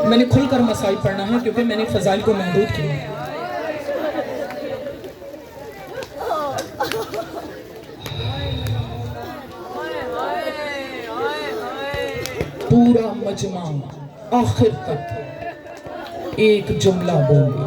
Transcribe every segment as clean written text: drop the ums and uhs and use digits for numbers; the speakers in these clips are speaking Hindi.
मैंने खुलकर मसाइल पढ़ना है क्योंकि मैंने फजाइल को महदूद किया है। पूरा मजमा आखिर तक एक जुमला बोले,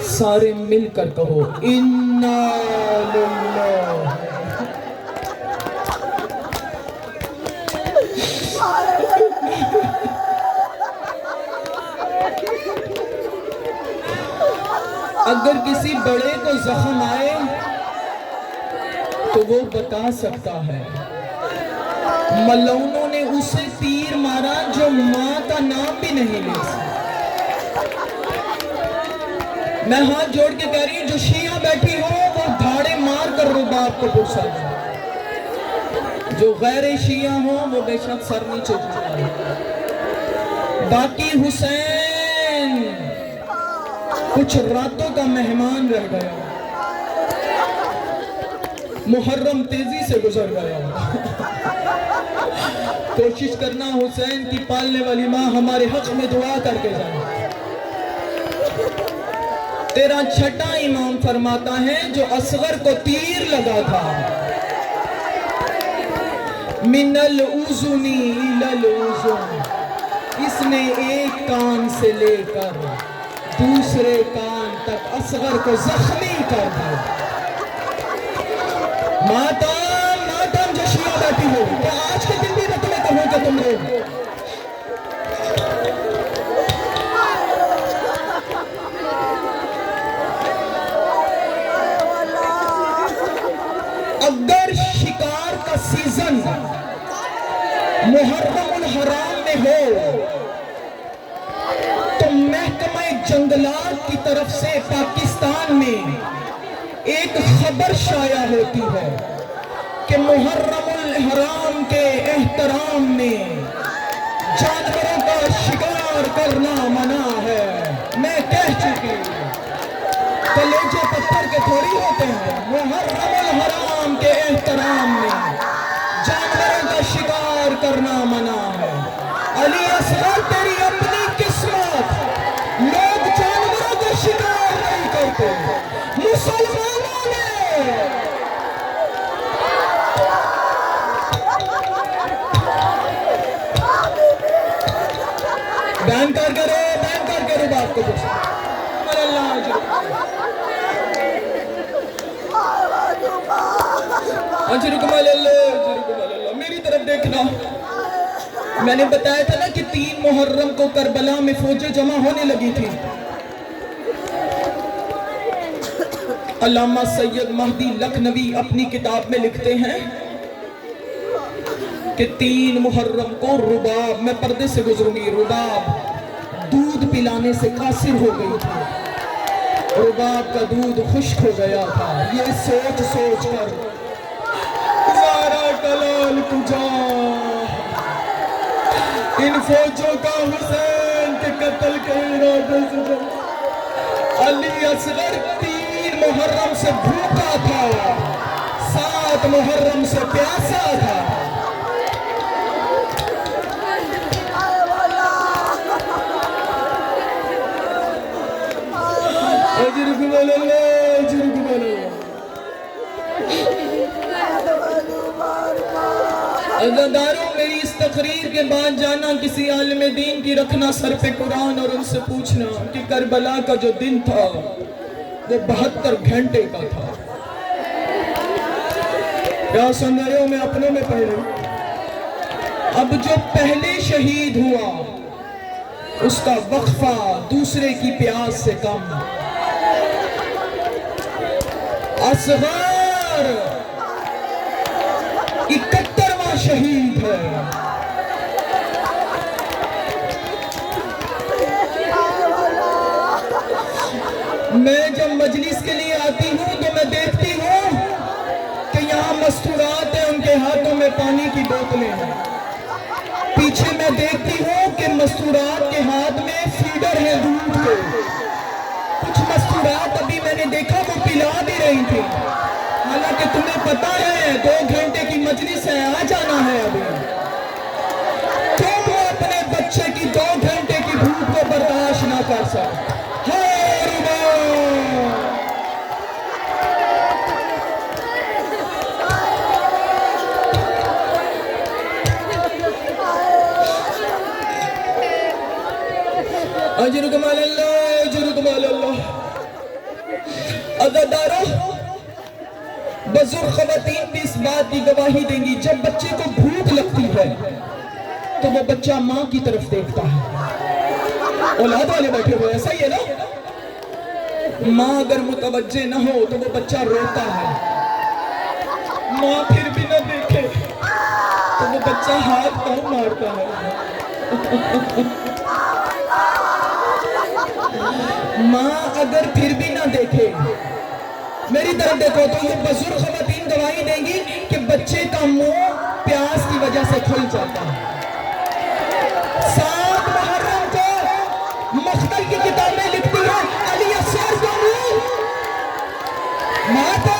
सारे मिलकर कहो इन्ना लिल्लाह। अगर किसी बड़े को जख्म आए तो वो बता सकता है। मलौनों ने उसे तीर मारा जो मां का नाम भी नहीं ले सका। मैं हाथ जोड़ के कह रही हूं, जो शिया बैठी हो वो धाड़े मार कर रुबाब को पुरसा दे। जो गैर शिया हो वो बेशक सर नीचे झुकाए। बाकी हुसैन कुछ रातों का मेहमान रह गया, मुहर्रम तेजी से गुजर गया। कोशिश करना हुसैन की पालने वाली माँ हमारे हक में दुआ करके जाए। तेरा छठा इमाम फरमाता है जो असगर को तीर लगा था, मिनल उजुनी इलल उजुन, इसने एक कान से लेकर दूसरे कान तक असगर को जख्मी कर दिया। मातम जो शिया बैठी हो, क्या आज के दिन भी रखने को हो तुम लोग? अगर शिकार का सीजन मुहर्रम उल हराम में हो तो महकमा जंगलात की तरफ से पाकिस्तान में एक खबर शाया होती है कि मुहर्रम उल हराम के एहतराम में जानवरों का शिकार करना मना है। मैं कह चुकी, कलेजे पत्थर के थोड़ी होते हैं। मुहर्रम उल हराम के एहतराम में जानवरों का शिकार करना मना है। अली असगर तेरी अपनी किस्मत, लोग जानवरों का शिकार नहीं करते, मुसलमानों ने बैन कर करो बात को। मेरी तरफ देखना। मैंने बताया था ना कि 3 मुहर्रम को करबला में फौजें जमा होने लगी थी। अल्लामा सैयद महदी लखनवी अपनी किताब में लिखते हैं कि 3 मुहर्रम को रुबाब, मैं पर्दे से गुजरूंगी, रुबाब दूध पिलाने से कासिर हो गई थी। रुबाब का दूध खुश्क हो गया था। ये सोच सोच कर कलाल कुजा, इन फौजों का हुसैन के कत्ल के इरादे से अली असगर 3 मुहर्रम से भूखा था, 7 मुहर्रम से प्यासा था। अज़ादारों, मेरी इस तकरीर के बाद जाना किसी आलिम दीन की, रखना सर पे कुरान और उनसे पूछना कि करबला का जो दिन था वो 72 घंटे का था। क्या सुन रहे हो? मैं अपनों में पढ़ रही हूं। अब जो पहले शहीद हुआ उसका वक्फा दूसरे की प्यास से कम। असगर 71वां शहीद है। मैं जब मजलिस के लिए आती हूँ तो मैं देखती हूँ कि यहाँ मस्तूरात है, उनके हाथों में पानी की बोतलें हैं। पीछे मैं देखती हूँ कि मस्तूरात के हाथ में फीडर है दूध के। कुछ मस्तूरात अभी मैंने देखा वो पिला भी रही थी। हालांकि तुम्हें पता है 2 घंटे की मजलिस है, आ जाना है अभी। तुम अपने बच्चे की 2 घंटे की भूख को बर्दाश्त ना कर सकते। अज़ादारों, बुजुर्ग ख़वातीन भी इस बात की गवाही देंगी, जब बच्चे को भूख लगती है तो वो बच्चा माँ की तरफ देखता है। औलाद वाले बैठे हुए ऐसा ही है ना। माँ अगर मुतवज्जे न हो तो वो बच्चा रोता है, माँ फिर भी न देखे तो वो बच्चा हाथ पाँव मारता है। माँ अगर फिर भी ना देखे, मेरी तरफ देखो, तो ये बुजुर्ग ख़वातीन गवाही देंगी कि बच्चे का मुंह प्यास की वजह से खुल जाता है। 7 मुहर्रम को मख्तल की किताबें लिखती है, अली असगर का मुंह माता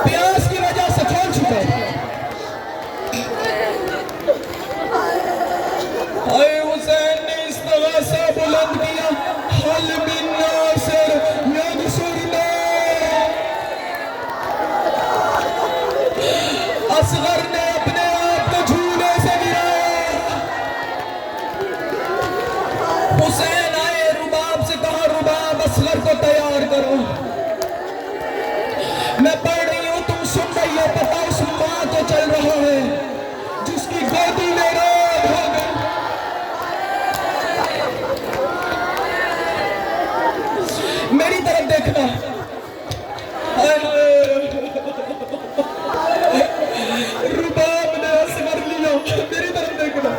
प्यास की वजह से खोल चुका है। हुसैन ने इस तरह से बुलंद किया, हल बिन नासिर यंसुरना। असगर ने अपने आप को झूले से गिराया। हुसैन आए, रुबाब से कहा, रुबाब असगर को तैयार करो। मैं पढ़ रही हूं, तुम सुन रही हो, पता उस मां को चल रहा है जिसकी गोदी में रात हो गई। मेरी तरफ देखना, रुबाब ने असगर लिया, मेरी तरफ देखना,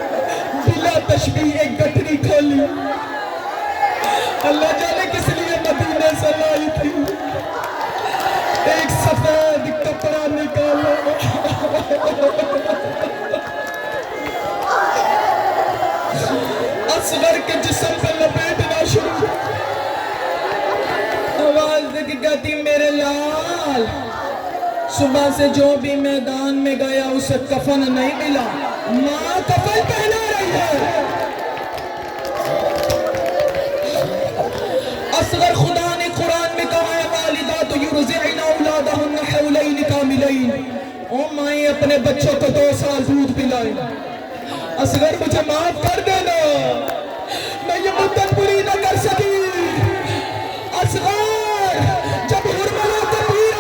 बिला तशबीह एक गठरी खोली। अल्लाह जाने किस लिए मदीने से लाई थी। एक सफेद कपड़ा निकाला, असगर के जिस्म पे लपेटना शुरू। आवाज देके कहती, मेरे लाल, सुबह से जो भी मैदान में गया उसे कफन नहीं मिला, माँ कफन पहना रही है। असगर, खुदा ने कुरान में कहा है, वालिदातु युरज़िअन औलादहुन्ना हौलैन कामिलैन। ओ माए अपने बच्चों को 2 साल दूध पिलाए। असगर, मुझे माफ कर देना, मैं ये मुद्दत पूरी न कर सकी। असगर, जब हुरमला कबीर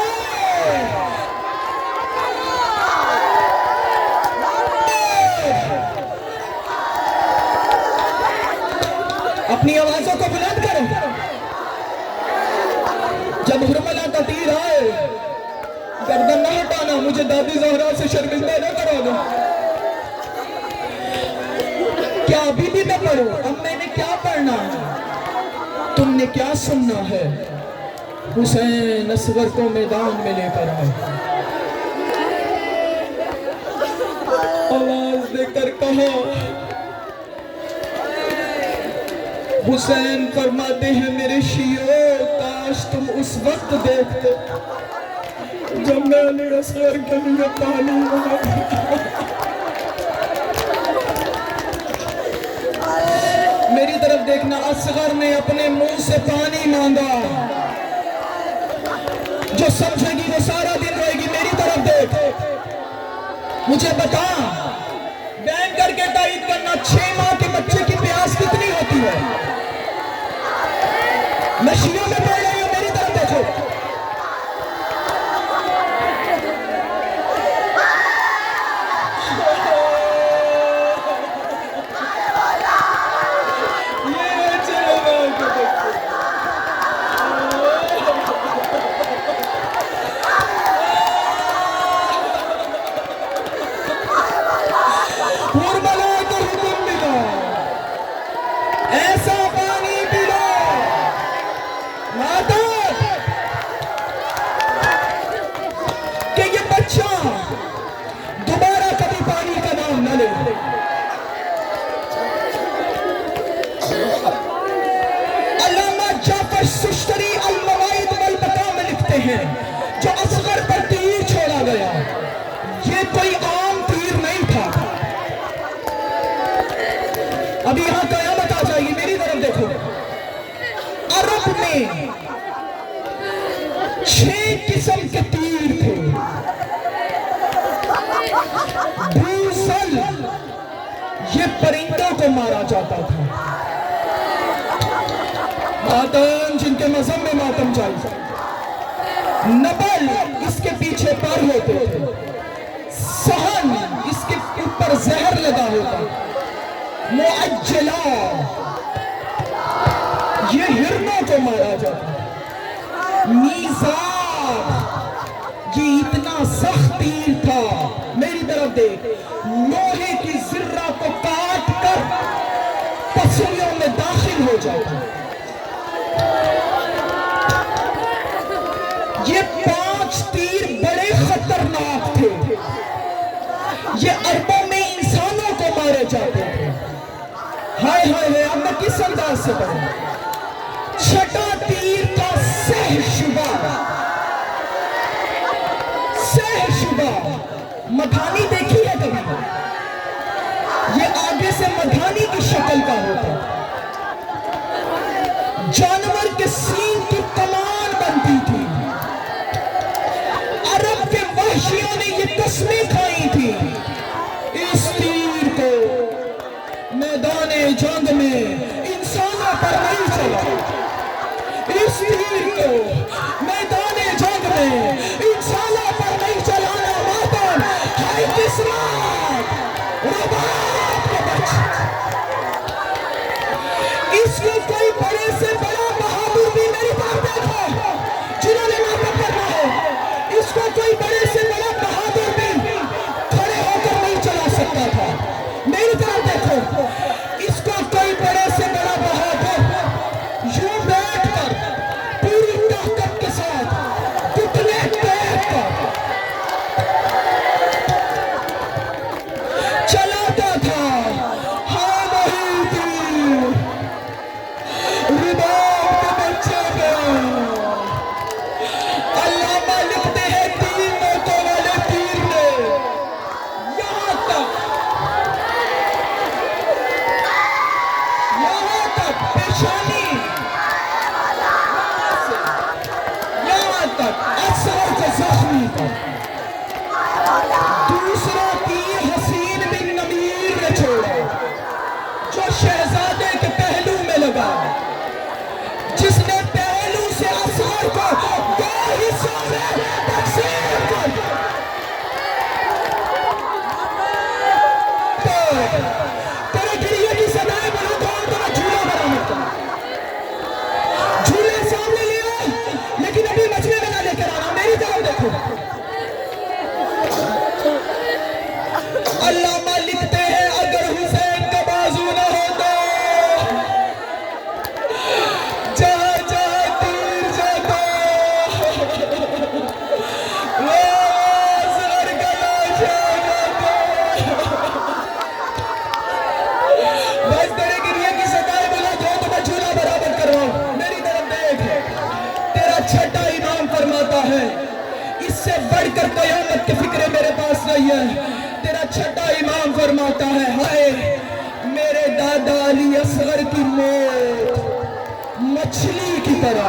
अपनी आवाजों को बुलंद करें। जब हुरमला का तीर आए, गर्दन न हटाना, मुझे दादी ज़हरा से शर्मिंदा न करोगे। क्या अभी भी मैं पढ़ूं? अब मैंने क्या पढ़ना है, तुमने क्या सुनना है? हुसैन असगर को मैदान में लेकर आए, आवाज देकर कहा। हुसैन फरमाते हैं, मेरे शियो, काश तुम उस वक्त देखते जब मैंने असगर के लिए पानी मांगा। मेरी तरफ देखना, असगर ने अपने मुंह से पानी मांगा। जो समझेगी वो सारा दिन रोएगी। मेरी तरफ देख, मुझे बता, बैन करके तारीफ करना, 6 माह के बच्चे की प्यास कितनी होती है? मैं शियों में पढ़ रही हूं, मेरी तरफ देखो। सुश्तरी अल-मवाइद वल-बका में लिखते हैं, जो असगर पर तीर छोड़ा गया, ये कोई आम तीर नहीं था। अभी यहां कयामत आ जाएगी, मेरी तरफ देखो। अरब में 6 किस्म के तीर थे। भूसल, ये परिंदों को मारा जाता था। मातम, जिनके मजहब में मातम जायज। नबल, इसके पीछे पर होते थे। सहन, इसके ऊपर जहर लगा होता। मुअज्जला, ये हिरणों को मारा जाता। मीज़ाब, ये इतना सख्त तीर था, मेरी तरफ देख, लोहे की जिर्रा को काट कर पसलियों में दाखिल हो जाता। ये 5 तीर बड़े खतरनाक थे। ये अरबों में इंसानों को मारे जाते थे। हाय हाय हाय, अब मैं किस अंदाज से कहूं। 6ठा तीर था सहशुबा। सहशुबा, मधानी देखी है कभी? ये आगे से मधानी की शक्ल का होता। जानवर के सींग की कमान बनती थी। अरब के वहशियों ने ये कस्में खाई थी, इस तीर को मैदाने जंग में इंसानों पर नहीं चला। इस तीर को मैदाने जंग में इंसानों पर नहीं चलाना। मातम, हाय किस्मत, रुबाब के बच्चे। इसको कोई बड़े से बड़ा बहादुर भी, मेरी बात देखो, जिन्होंने मातम करना है, इसको कोई बड़े से बड़ा बहादुर भी खड़े होकर नहीं चला सकता था। मेरी तरफ देखो, इसको कोई बड़े से बड़ा बहादुर यूं बैठकर पूरी ताकत के साथ घुटने टेक कर चलाता था। हाँ, वही तीर, रुबाब के बच्चे पे। अल्लामा लिखते हैं, 3 नोकों वाले तीर ने यहां तक पेशानी, यहां तक असर को जख्मी कर। दूसरा तीर हसीन बिन नमीर ने छोड़ा, जो शहजादे के पहलू में लगा, जिसने पहलू से असर को 2 हिस्सों में तकसीम कर दिया। तेरे गिरिए की सदाएं बना कौन, तेरा झूला बरामद कर। झूले सामने लिया, लेकिन अभी मजमे में ना लेकर आना। मेरी तरफ देखो। अल्लामा लिखते हैं, अगर हुसैन का बाजू न होता, जहां जहां तीर जाता, वो असगर गला जाता। बस तेरे गिरिए की सदाएं बुला दो तो मैं झूला बराबर करवाऊं। मेरी तरफ देख, तेरा 6ठा इमाम फरमाता है, इससे बढ़कर कयामत की फिक्र मेरे पास नहीं है। तेरा 6ठा इमाम फरमाता है, हाय मेरे दादा अली असगर की मौत मछली की तरह